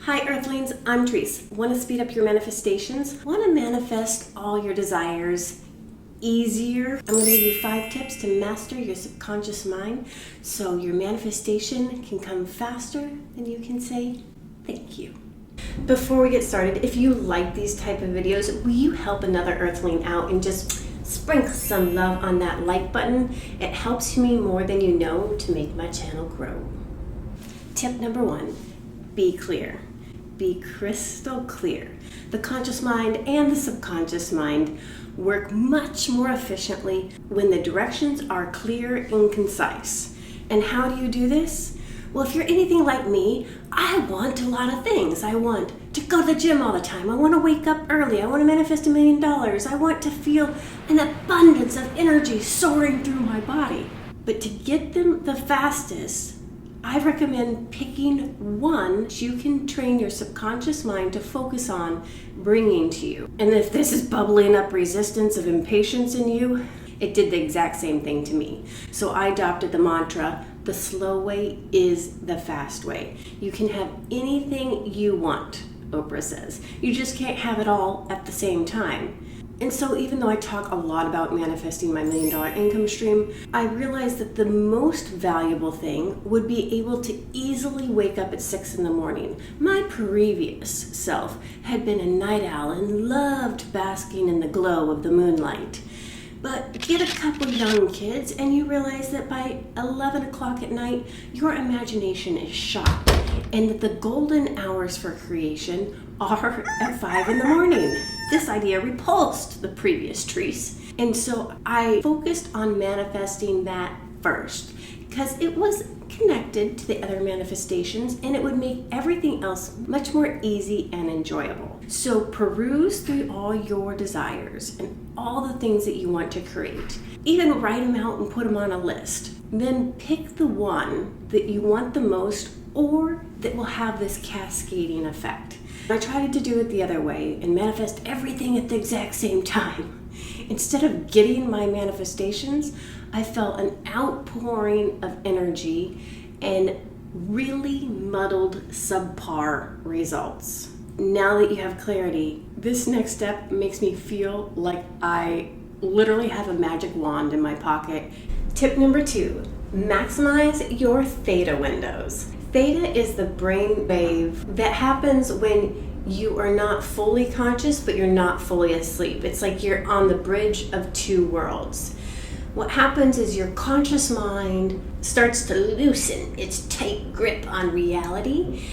Hi Earthlings, I'm Trice. Want to speed up your manifestations? Want to manifest all your desires easier? I'm going to give you 5 tips to master your subconscious mind so your manifestation can come faster than you can say thank you. Before we get started, if you like these type of videos, will you help another Earthling out and just sprinkle some love on that like button? It helps me more than you know to make my channel grow. Tip number 1, be clear. Be crystal clear. The conscious mind and the subconscious mind work much more efficiently when the directions are clear and concise. And how do you do this? Well, if you're anything like me, I want a lot of things. I want to go to the gym all the time. I want to wake up early. I want to manifest $1 million. I want to feel an abundance of energy soaring through my body. But to get them the fastest, I recommend picking one that you can train your subconscious mind to focus on bringing to you. And if this is bubbling up resistance of impatience in you, it did the exact same thing to me. So I adopted the mantra, the slow way is the fast way. You can have anything you want, Oprah says. You just can't have it all at the same time. And so even though I talk a lot about manifesting my $1 million income stream, I realized that the most valuable thing would be able to easily wake up at 6 in the morning. My previous self had been a night owl and loved basking in the glow of the moonlight. But get a couple young kids and you realize that by 11 o'clock at night, your imagination is shot and that the golden hours for creation are at 5 in the morning. This idea repulsed the previous Trice. And so I focused on manifesting that first because it was connected to the other manifestations and it would make everything else much more easy and enjoyable. So peruse through all your desires and all the things that you want to create. Even write them out and put them on a list. Then pick the one that you want the most or that will have this cascading effect. I tried to do it the other way and manifest everything at the exact same time. Instead of getting my manifestations, I felt an outpouring of energy and really muddled subpar results. Now that you have clarity, this next step makes me feel like I literally have a magic wand in my pocket. Tip number 2, maximize your theta windows. Theta is the brain wave that happens when you are not fully conscious, but you're not fully asleep. It's like you're on the bridge of 2 worlds. What happens is your conscious mind starts to loosen its tight grip on reality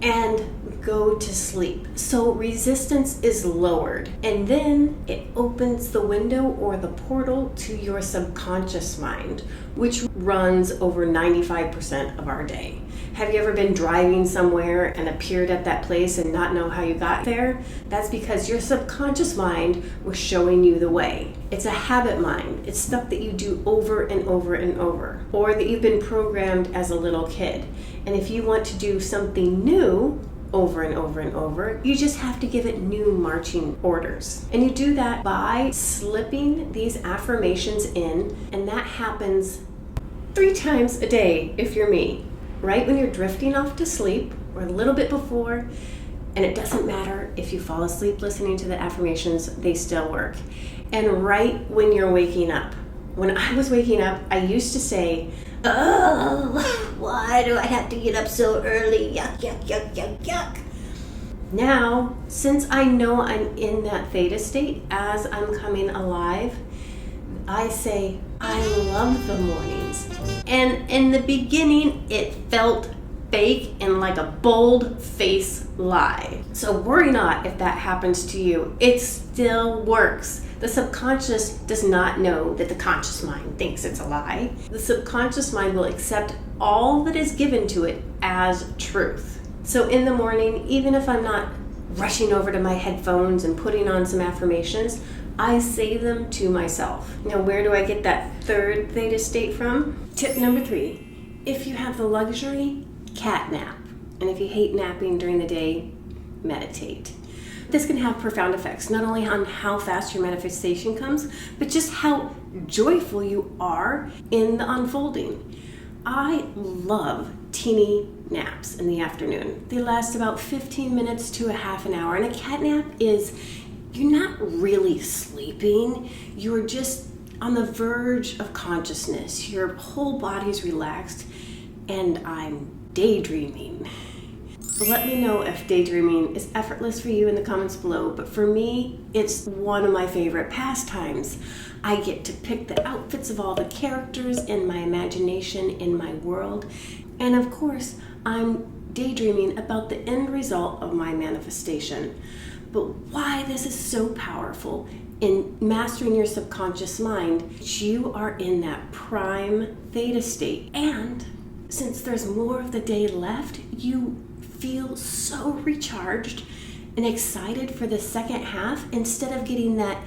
and go to sleep. So resistance is lowered, and then it opens the window or the portal to your subconscious mind, which runs over 95% of our day. Have you ever been driving somewhere and appeared at that place and not know how you got there? That's because your subconscious mind was showing you the way. It's a habit mind. It's stuff that you do over and over and over, or that you've been programmed as a little kid. And if you want to do something new over and over and over, you just have to give it new marching orders. And you do that by slipping these affirmations in, and that happens 3 times a day if you're me. Right when you're drifting off to sleep, or a little bit before, and it doesn't matter if you fall asleep listening to the affirmations, they still work. And right when you're waking up. When I was waking up, I used to say, oh, why do I have to get up so early? Yuck, yuck, yuck, yuck, yuck. Now, since I know I'm in that theta state as I'm coming alive, I say, I love the mornings. And in the beginning, it felt fake and like a bold-faced lie. So worry not if that happens to you. It still works. The subconscious does not know that the conscious mind thinks it's a lie. The subconscious mind will accept all that is given to it as truth. So in the morning, even if I'm not rushing over to my headphones and putting on some affirmations, I say them to myself. Now, where do I get that 3rd theta state from? Tip number 3, if you have the luxury, cat nap. And if you hate napping during the day, meditate. This can have profound effects, not only on how fast your manifestation comes, but just how joyful you are in the unfolding. I love teeny naps in the afternoon. They last about 15 minutes to a half an hour. And a cat nap is, you're not really sleeping, you're just on the verge of consciousness. Your whole body's relaxed, and I'm daydreaming. Let me know if daydreaming is effortless for you in the comments below, but for me, it's one of my favorite pastimes. I get to pick the outfits of all the characters in my imagination, in my world, and of course, I'm daydreaming about the end result of my manifestation. But why this is so powerful in mastering your subconscious mind, you are in that prime theta state. And since there's more of the day left, you feel so recharged and excited for the second half. Instead of getting that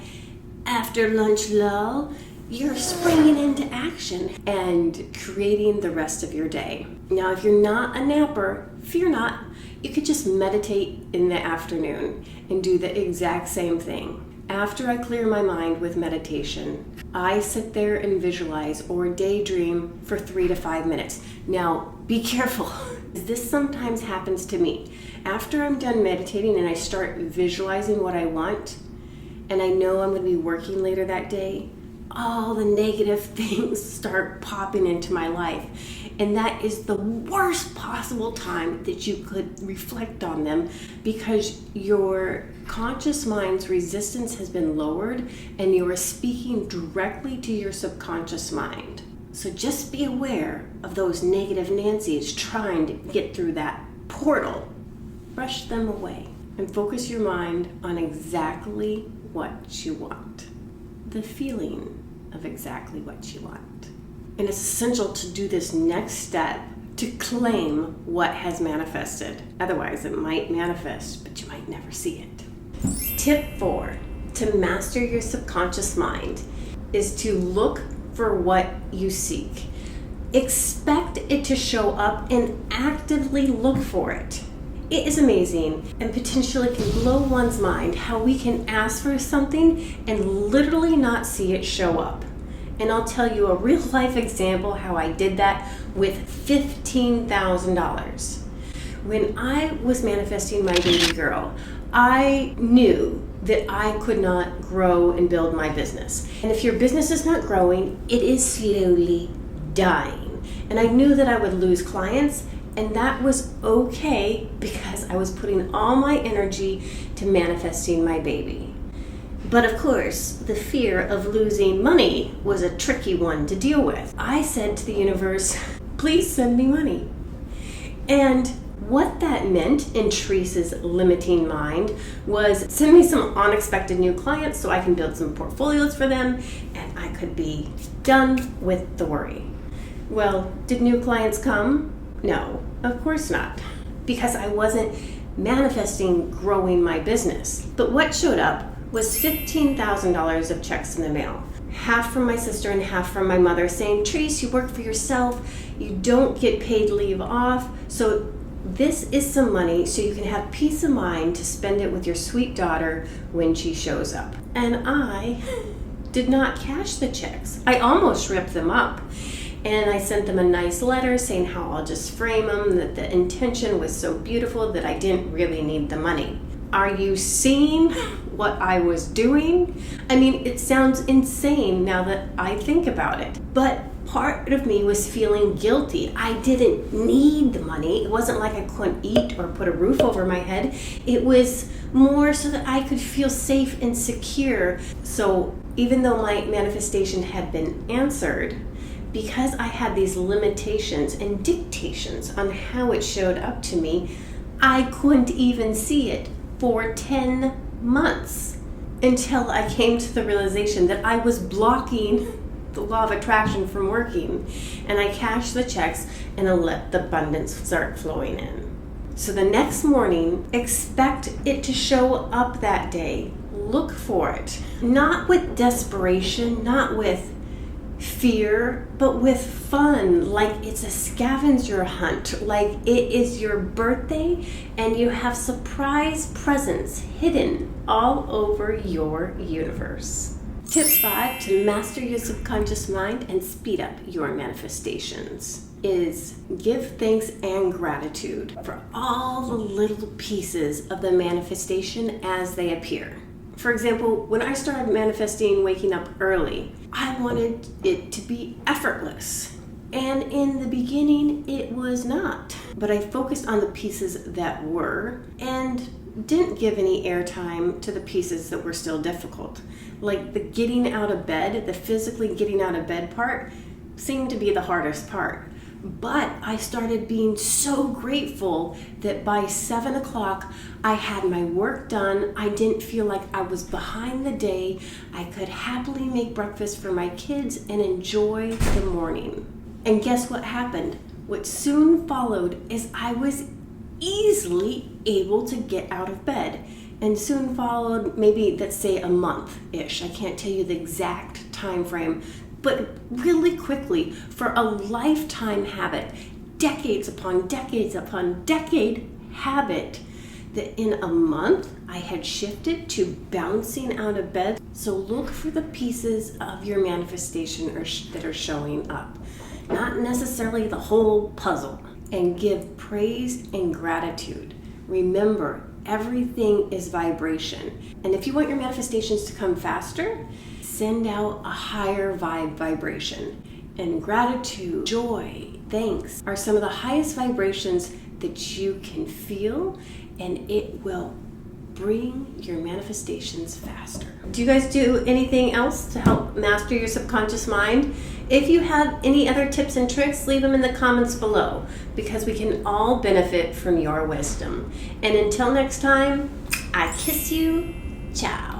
after lunch lull, you're springing into action and creating the rest of your day. Now, if you're not a napper, fear not. You could just meditate in the afternoon and do the exact same thing. After I clear my mind with meditation, I sit there and visualize or daydream for 3 to 5 minutes. Now, be careful. This sometimes happens to me. After I'm done meditating and I start visualizing what I want, and I know I'm going to be working later that day, all the negative things start popping into my life. And that is the worst possible time that you could reflect on them, because your conscious mind's resistance has been lowered and you are speaking directly to your subconscious mind. So just be aware of those negative Nancys trying to get through that portal. Brush them away and focus your mind on exactly what you want. The feeling of exactly what you want. And it's essential to do this next step to claim what has manifested. Otherwise, it might manifest, but you might never see it. Tip 4 to master your subconscious mind is to look for what you seek. Expect it to show up and actively look for it. It is amazing and potentially can blow one's mind how we can ask for something and literally not see it show up. And I'll tell you a real life example how I did that with $15,000. When I was manifesting my baby girl, I knew that I could not grow and build my business. And if your business is not growing, it is slowly dying. And I knew that I would lose clients, and that was okay because I was putting all my energy to manifesting my baby. But of course, the fear of losing money was a tricky one to deal with. I said to the universe, please send me money. And what that meant in Trice's limiting mind was send me some unexpected new clients so I can build some portfolios for them and I could be done with the worry. Well, did new clients come? No, of course not, because I wasn't manifesting growing my business. But what showed up was $15,000 of checks in the mail. Half from my sister and half from my mother, saying, Trice, you work for yourself, you don't get paid leave off, so this is some money so you can have peace of mind to spend it with your sweet daughter when she shows up. And I did not cash the checks. I almost ripped them up. And I sent them a nice letter saying how I'll just frame them, that the intention was so beautiful that I didn't really need the money. Are you seeing what I was doing? I mean, it sounds insane now that I think about it. But part of me was feeling guilty. I didn't need the money. It wasn't like I couldn't eat or put a roof over my head. It was more so that I could feel safe and secure. So even though my manifestation had been answered, because I had these limitations and dictations on how it showed up to me, I couldn't even see it for 10 months until I came to the realization that I was blocking the law of attraction from working. And I cashed the checks and I let the abundance start flowing in. So the next morning, expect it to show up that day. Look for it. Not with desperation, not with fear, but with fun, like it's a scavenger hunt, like it is your birthday and you have surprise presents hidden all over your universe. Tip 5 to master your subconscious mind and speed up your manifestations. is give thanks and gratitude for all the little pieces of the manifestation as they appear. For example, when I started manifesting waking up early, I wanted it to be effortless. And in the beginning, it was not. But I focused on the pieces that were and didn't give any airtime to the pieces that were still difficult. Like the getting out of bed, the physically getting out of bed part seemed to be the hardest part. But I started being so grateful that by 7 o'clock, I had my work done. I didn't feel like I was behind the day. I could happily make breakfast for my kids and enjoy the morning. And guess what happened? What soon followed is I was easily able to get out of bed. And soon followed maybe, let's say, a month-ish. I can't tell you the exact time frame, but really quickly, for a lifetime habit, decades upon decades upon decade habit, that in a month I had shifted to bouncing out of bed. So look for the pieces of your manifestation that are showing up, not necessarily the whole puzzle, and give praise and gratitude. Remember, everything is vibration. And if you want your manifestations to come faster, send out a higher vibration. And gratitude, joy, thanks are some of the highest vibrations that you can feel, and it will bring your manifestations faster. Do you guys do anything else to help master your subconscious mind? If you have any other tips and tricks, leave them in the comments below, because we can all benefit from your wisdom. And until next time, I kiss you. Ciao.